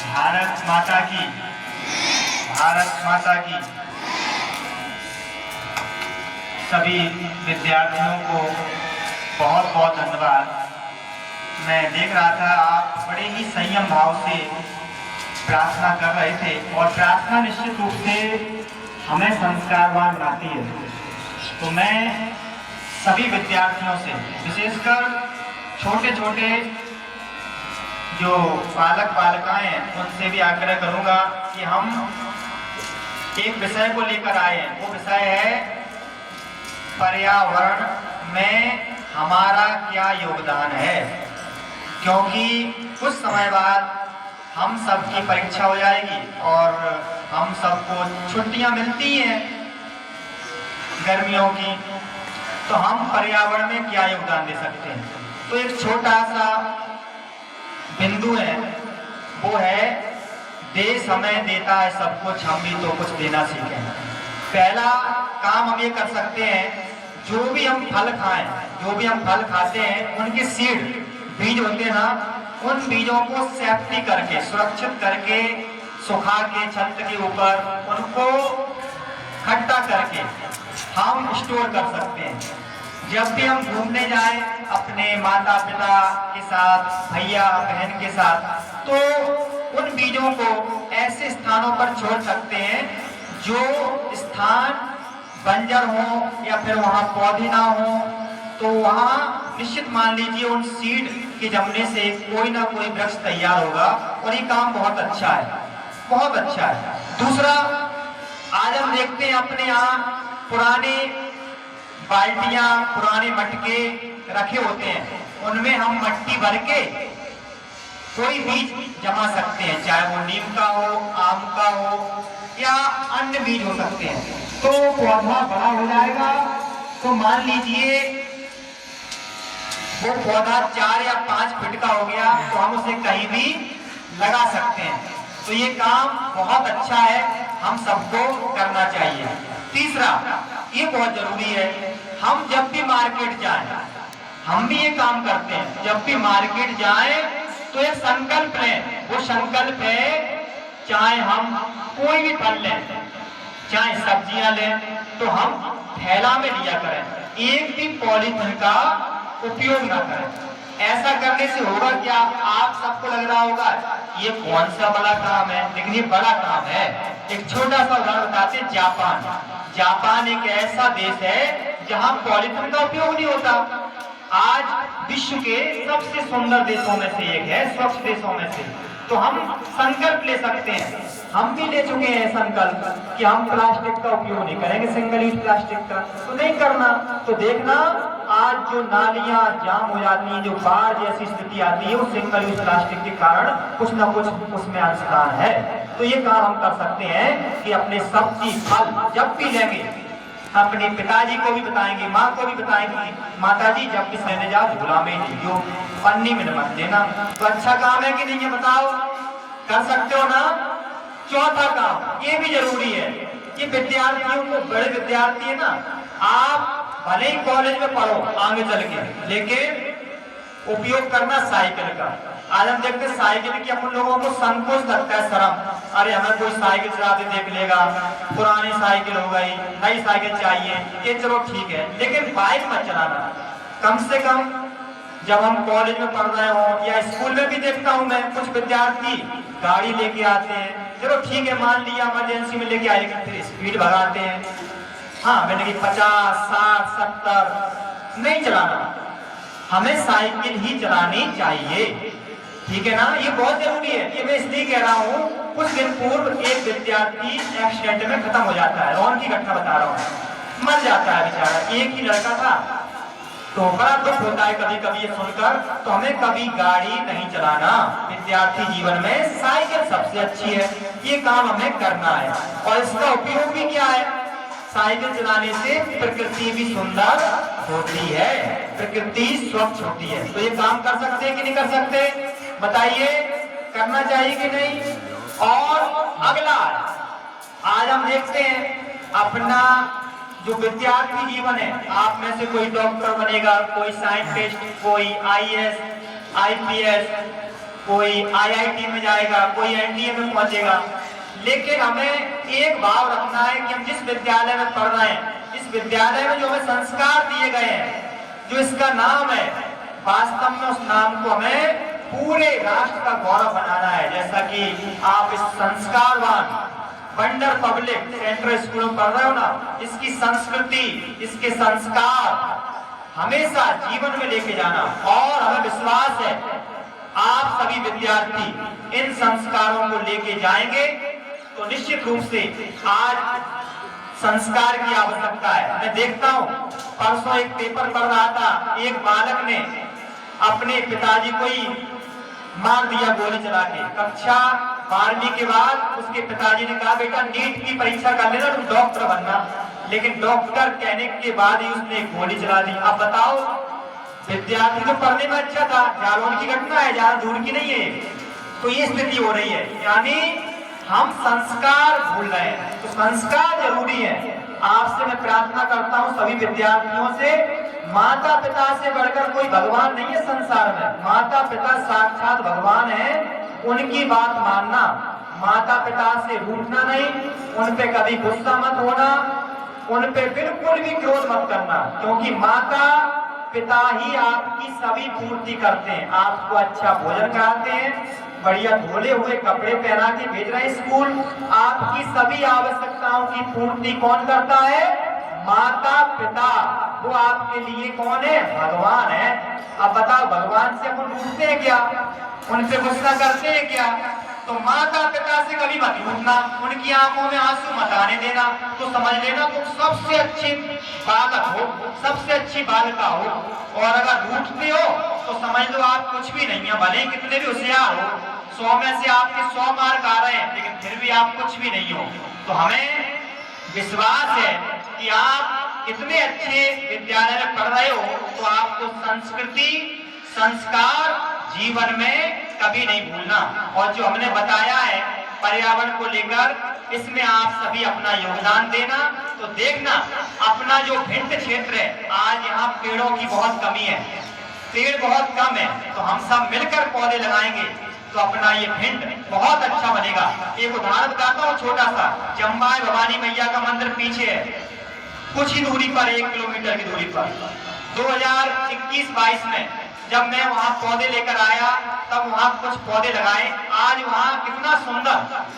भारत माता की, भारत माता की। सभी विद्यार्थियों को बहुत बहुत धन्यवाद। मैं देख रहा था आप बड़े ही संयम भाव से प्रार्थना कर रहे थे और प्रार्थना निश्चित रूप से हमें संस्कारवान बनाती है। तो मैं सभी विद्यार्थियों से, विशेषकर छोटे छोटे जो बालक बालिकाएं हैं, उनसे भी आग्रह करूंगा कि हम एक विषय को लेकर आए हैं। वो विषय है पर्यावरण में हमारा क्या योगदान है। क्योंकि कुछ समय बाद हम सबकी परीक्षा हो जाएगी और हम सबको छुट्टियां मिलती हैं गर्मियों की, तो हम पर्यावरण में क्या योगदान दे सकते हैं। तो एक छोटा सा बिंदु है, वो है देश हमें देता है सब कुछ, हम भी तो कुछ देना सीखें। पहला काम हम ये कर सकते हैं, जो भी हम फल खाएं, जो भी हम फल खाते हैं, उनके सीड, बीज होते हैं ना, उन बीजों को सेफ्टी करके, सुरक्षित करके, सुखा के छत के ऊपर उनको इकट्ठा करके हम स्टोर कर सकते हैं। जब भी हम घूमने जाएं अपने माता पिता के साथ, भैया बहन के साथ, तो उन बीजों को ऐसे स्थानों पर छोड़ सकते हैं जो स्थान बंजर हो या फिर वहां पौधे ना हो, तो वहां निश्चित मान लीजिए उन सीड के जमने से कोई ना कोई वृक्ष तैयार होगा और ये काम बहुत अच्छा है, बहुत अच्छा है। दूसरा, आज हम देखते हैं अपने यहाँ पुराने बाल्टियां, पुराने मटके रखे होते हैं, उनमें हम मिट्टी भर के कोई बीज जमा सकते हैं, चाहे वो नीम का हो, आम का हो या अन्य बीज हो सकते हैं। तो पौधा बड़ा हो जाएगा, तो मान लीजिए वो पौधा 4 या 5 फीट का हो गया, तो हम उसे कहीं भी लगा सकते हैं। तो ये काम बहुत अच्छा है, हम सबको करना चाहिए। तीसरा, ये बहुत जरूरी है, हम जब भी मार्केट जाएं, हम भी ये काम करते हैं, जब भी मार्केट जाएं तो एक संकल्प लें। वो संकल्प है, चाहे हम कोई भी फल लें, चाहे सब्जियां लें, तो हम थैला में लिया करें, एक भी पॉलीथीन का उपयोग ना करें। ऐसा करने से होगा क्या, आप सबको लग रहा होगा ये कौन सा बड़ा काम है, लेकिन ये बड़ा काम है। एक छोटा सा उदाहरण बताते हैं, जापान। जापान एक ऐसा देश है जहां पॉलीथीन का उपयोग नहीं होता। आज विश्व के सबसे सुंदर देशों में से एक है, स्वच्छ देशों में से। तो हम संकल्प ले सकते हैं, हम भी ले चुके हैं संकल्प कि हम प्लास्टिक का उपयोग नहीं करेंगे, सिंगल यूज प्लास्टिक का तो नहीं करना। तो देखना, आज जो नालियां जाम हो जाती हैं, जो बाढ़ जैसी स्थिति आती है, वो सिंगल यूज प्लास्टिक के कारण कुछ ना कुछ उसमें अंशदान है। तो ये काम हम कर सकते हैं कि अपने सब्जी फल जब भी लेंगे, अपने पिताजी को भी बताएंगे, माँ को भी बताएंगे, माताजी जब भी लेने जाओ झोला में लीजियो, पन्नी में मत देना। तो अच्छा काम है कि नहीं, ये बताओ, कर सकते हो ना। चौथा काम, ये भी जरूरी है, कि विद्यार्थियों को, बड़े विद्यार्थी है ना, आप भले ही कॉलेज में पढ़ो आगे चल के, लेकिन उपयोग करना साइकिल का। आज हम देखते हैं साइकिल की अपन लोगों को संकोच लगता है, शर्म, अरे हमें कोई साइकिल चलाते देख लेगा, पुरानी साइकिल हो गई, नई साइकिल चाहिए, ये चलो ठीक है, लेकिन बाइक मत चलाना। कम से कम जब हम कॉलेज में पढ़ रहे हो या स्कूल में भी देखता हूं मैं, कुछ विद्यार्थी गाड़ी लेके आते हैं, चलो ठीक है, मान लिया इमरजेंसी में लेके आएगा, फिर स्पीड भगाते हैं। हाँ, मैंने कि 50, 60, 70 नहीं चलाना, हमें साइकिल ही चलानी चाहिए, ठीक है ना। ये बहुत जरूरी है। ये मैं इसलिए कह रहा हूँ, कुछ दिन पूर्व एक विद्यार्थी एक्सीडेंट में खत्म हो जाता है, रौन की घटना बता रहा हूँ, मर जाता है बेचारा, एक ही लड़का था। तो बड़ा दुख होता है कभी कभी ये सुनकर। तो हमें कभी गाड़ी नहीं चलाना, विद्यार्थी जीवन में साइकिल सबसे अच्छी है, ये काम हमें करना है। और इसका उपयोग भी क्या है, साइकिल चलाने से प्रकृति भी सुंदर होती है, प्रकृति स्वच्छ होती है। तो ये काम कर सकते हैं कि नहीं कर सकते, बताइए, करना चाहिए कि नहीं। और अगला, आज हम देखते हैं अपना जो विद्यार्थी जीवन है, आप में से कोई डॉक्टर बनेगा, कोई साइंटिस्ट, कोई IAS, IPS, कोई आईआईटी में जाएगा, कोई एनडीए में पहुंचेगा। लेकिन हमें एक भाव रखना है कि हम जिस विद्यालय में पढ़ रहे हैं, इस विद्यालय में जो हमें संस्कार दिए गए हैं, जो इसका नाम है, वास्तव में उस नाम को हमें पूरे राष्ट्र का गौरव बनाना है। जैसा कि आप इस संस्कारवान वंडर पब्लिक सेंट्रल स्कूल में पढ़ रहे हो ना, इसकी संस्कृति, इसके संस्कार हमेशा जीवन में लेके जाना। और हमें विश्वास है आप सभी विद्यार्थी इन संस्कारों को लेके जाएंगे तो निश्चित रूप से आज संस्कार की आवश्यकता है। मैं देखता हूं, परसों एक पेपर पढ़ रहा था, एक बालक ने अपने पिताजी को ही मार दिया गोली चला के। कक्षा 12वीं के बाद उसके पिताजी ने कहा, बेटा नीट की परीक्षा कर लेना, तुम डॉक्टर बनना। लेकिन डॉक्टर कहने के बाद ही उसने गोली चला दी। अब बताओ, विद्यार्थी तो पढ़ने में अच्छा था, जालौन की घटना है, ज्यादा दूर की नहीं है। तो ये स्थिति हो रही है, यानी हम संस्कार भूल रहे हैं। तो संस्कार जरूरी है। आपसे मैं प्रार्थना करता हूं सभी विद्यार्थियों से, माता पिता से बढ़कर कोई भगवान नहीं है संसार में। माता पिता साक्षात भगवान है, उनकी बात मानना, माता पिता से रूठना नहीं, उन पे कभी गुस्सा मत होना, उन पे बिल्कुल भी क्रोध मत करना, क्योंकि माता पिता ही आपकी सभी पूर्ति करते हैं। आपको अच्छा भोजन कराते हैं, बढ़िया धोले हुए कपड़े पहना के भेज रहे हैं स्कूल। आपकी सभी आवश्यकताओं की पूर्ति कौन करता है? माता पिता। वो आपके लिए कौन है? भगवान है। अब बताओ, भगवान से अपन रूठते हैं क्या? उनसे गुस्सा करते हैं क्या? तो माता पिता से कभी मत रूठना, उनकी आंखों में आंसू मत आने देना। तो समझ लेना तुम सबसे अच्छी बालक हो, सबसे अच्छी बालिका हो। और अगर रूठते हो तो समझ लो आप कुछ भी नहीं है, भले कितने भी होशियार हो। 100 में से आपके 100 मार्क आ रहे हैं, लेकिन फिर भी आप कुछ भी नहीं हो। तो हमें विश्वास है कि आप इतने अच्छे विद्यालय में पढ़ रहे हो, तो आपको संस्कृति, संस्कार जीवन में कभी नहीं भूलना। और जो हमने बताया है पर्यावरण को लेकर, इसमें आप सभी अपना योगदान देना। तो देखना, अपना जो भिंड क्षेत्र है, आज यहाँ पेड़ों की बहुत कमी है, पेड़ बहुत कम है। तो हम सब मिलकर पौधे लगाएंगे तो अपना ये भिंड बहुत अच्छा बनेगा। एक उदाहरण बताता हूँ छोटा सा। चंबाई भवानी मैया का मंदिर पीछे है, कुछ ही दूरी पर, 1 किलोमीटर की दूरी पर। 2021-22 में जब मैं वहां पौधे लेकर आया, तब वहां कुछ पौधे लगाए। आज वहां कितना सुंदर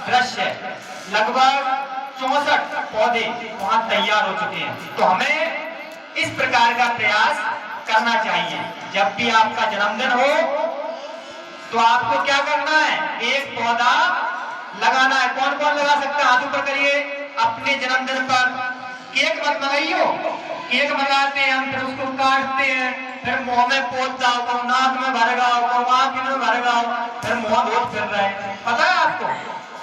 दृश्य है। लगभग 64 पौधे वहां तैयार हो चुके हैं। तो हमें इस प्रकार का प्रयास करना चाहिए। जब भी आपका जन्मदिन हो तो आपको क्या करना है? एक पौधा लगाना है। कौन कौन लगा सकता है? हाथ ऊपर करिए। अपने जन्मदिन पर केक मत मंगाइयो, केक मंगाते हैं हम, फिर उसको काटते हैं, फिर मुंह में पोत जाओ, को नाक में भर गाओ, को आंख में भर गाओ, फिर मुंह बहुत फिर रहे हैं। पता है आपको?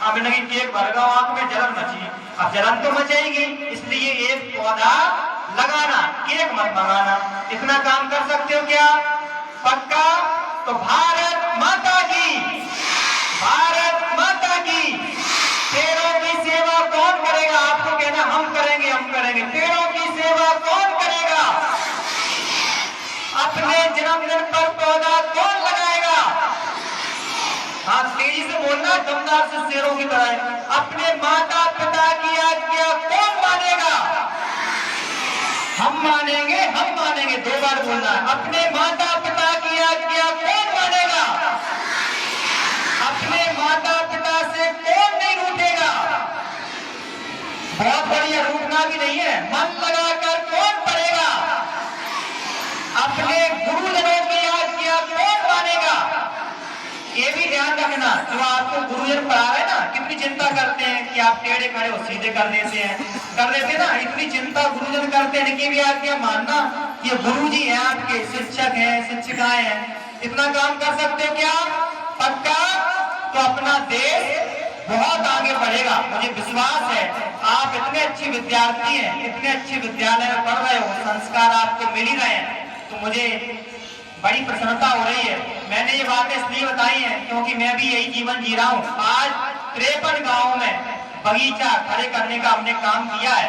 अब नहीं केक भर गाओ, आंख में जलन मची। अब जलन तो मचेगी, इसलिए एक पौधा लगाना, केक मत मंगाना। इतना काम कर सकते हो क्या? पक्का? तो भारत माता की, भारत माता की। पेड़ों की सेवा कौन करेगा? आपको कहना हम करेंगे, हम करेंगे। पेड़ों की सेवा कौन करेगा? अपने जन्मदिन पर पौधा कौन लगाएगा? हाँ, तेजी से बोलना, दमदार से शेरों की तरह। अपने माता पिता की आज्ञा कौन मानेगा? हम मानेंगे, हम मानेंगे। 2 बार बोलना है। अपने माता पिता की आज्ञा कौन मानेगा? अपने माता पिता से कौन नहीं रूठेगा? बहुत बढ़िया, रूठना भी नहीं है, मन लगाकर कौन पढ़ेगा? अपने गुरुजनों की आज्ञा कौन मानेगा? ये भी ध्यान रखना, जो आपको गुरुजन पढ़ा रहे हैं ना, कितनी चिंता करते हैं कि आप टेढ़े खड़े हो सीधे कर देते हैं, कर देते ना। इतनी चिंता गुरुजन करते हैं, इनकी भी आज्ञा मानना। ये गुरुजी हैं, आपके शिक्षक हैं, शिक्षिकाएं हैं। इतना काम कर सकते हो क्या? पक्का? तो अपना देश बहुत आगे बढ़ेगा, मुझे विश्वास है। आप इतने अच्छे विद्यार्थी हैं, इतने अच्छे विद्यालय में पढ़ रहे हो, संस्कार आपको मिल ही रहे हैं, तो मुझे बड़ी प्रसन्नता हो रही है। मैंने ये बातें इसलिए बताई हैं क्योंकि मैं भी यही जीवन जी रहा हूँ। आज 53 गांवों में बगीचा खड़े करने का हमने काम किया है,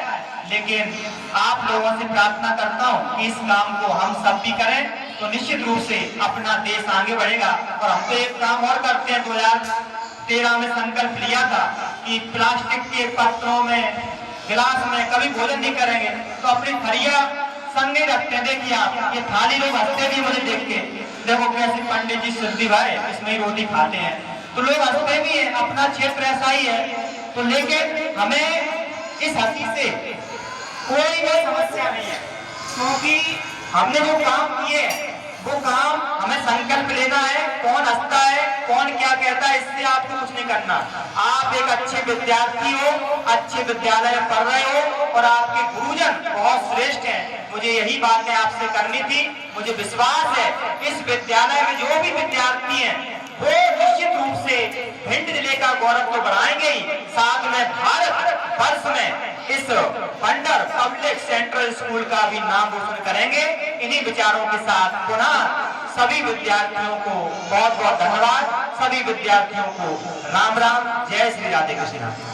लेकिन आप लोगों से प्रार्थना करता हूँ कि इस काम को हम सब भी करें। तो तो निश्चित रूप से अपना देश आगे बढ़ेगा। और हम तो एक काम और करते हैं, 2013 में संकल्प लिया था कि प्लास्टिक के पात्रों में, गिलास में कभी भोजन नहीं करेंगे। तो अपनी थरिया संग नहीं रखते हैं। देखिए आप, ये थाली लोग हंसते भी मुझे देख के, देखो कैसे पंडित जी सिद्धि भाई इसमें ही रोटी खाते हैं, तो लोग हंसते भी हैं। अपना क्षेत्र ऐसा ही है। तो लेकिन हमें इस हंसी से कोई भी समस्या नहीं है, क्योंकि हमने जो काम किए वो काम हमें संकल्प लेना है। कौन हंसता है, कौन क्या कहता है, इससे आपको कुछ नहीं करना। आप एक अच्छे विद्यार्थी हो, अच्छे विद्यालय में पढ़ रहे हो और आपके गुरुजन बहुत श्रेष्ठ हैं। मुझे यही बातें आपसे करनी थी। मुझे विश्वास है इस विद्यालय में जो भी विद्यार्थी हैं वो निश्चित रूप से भिंड जिले का गौरव तो बढ़ाएंगे ही, साथ में भारत वर्ष में इस बंडर पब्लिक सेंट्रल स्कूल का भी नाम रोशन करेंगे। इन्हीं विचारों के साथ पुनः सभी विद्यार्थियों को बहुत बहुत धन्यवाद। सभी विद्यार्थियों को राम राम, जय श्री राधे कृष्ण।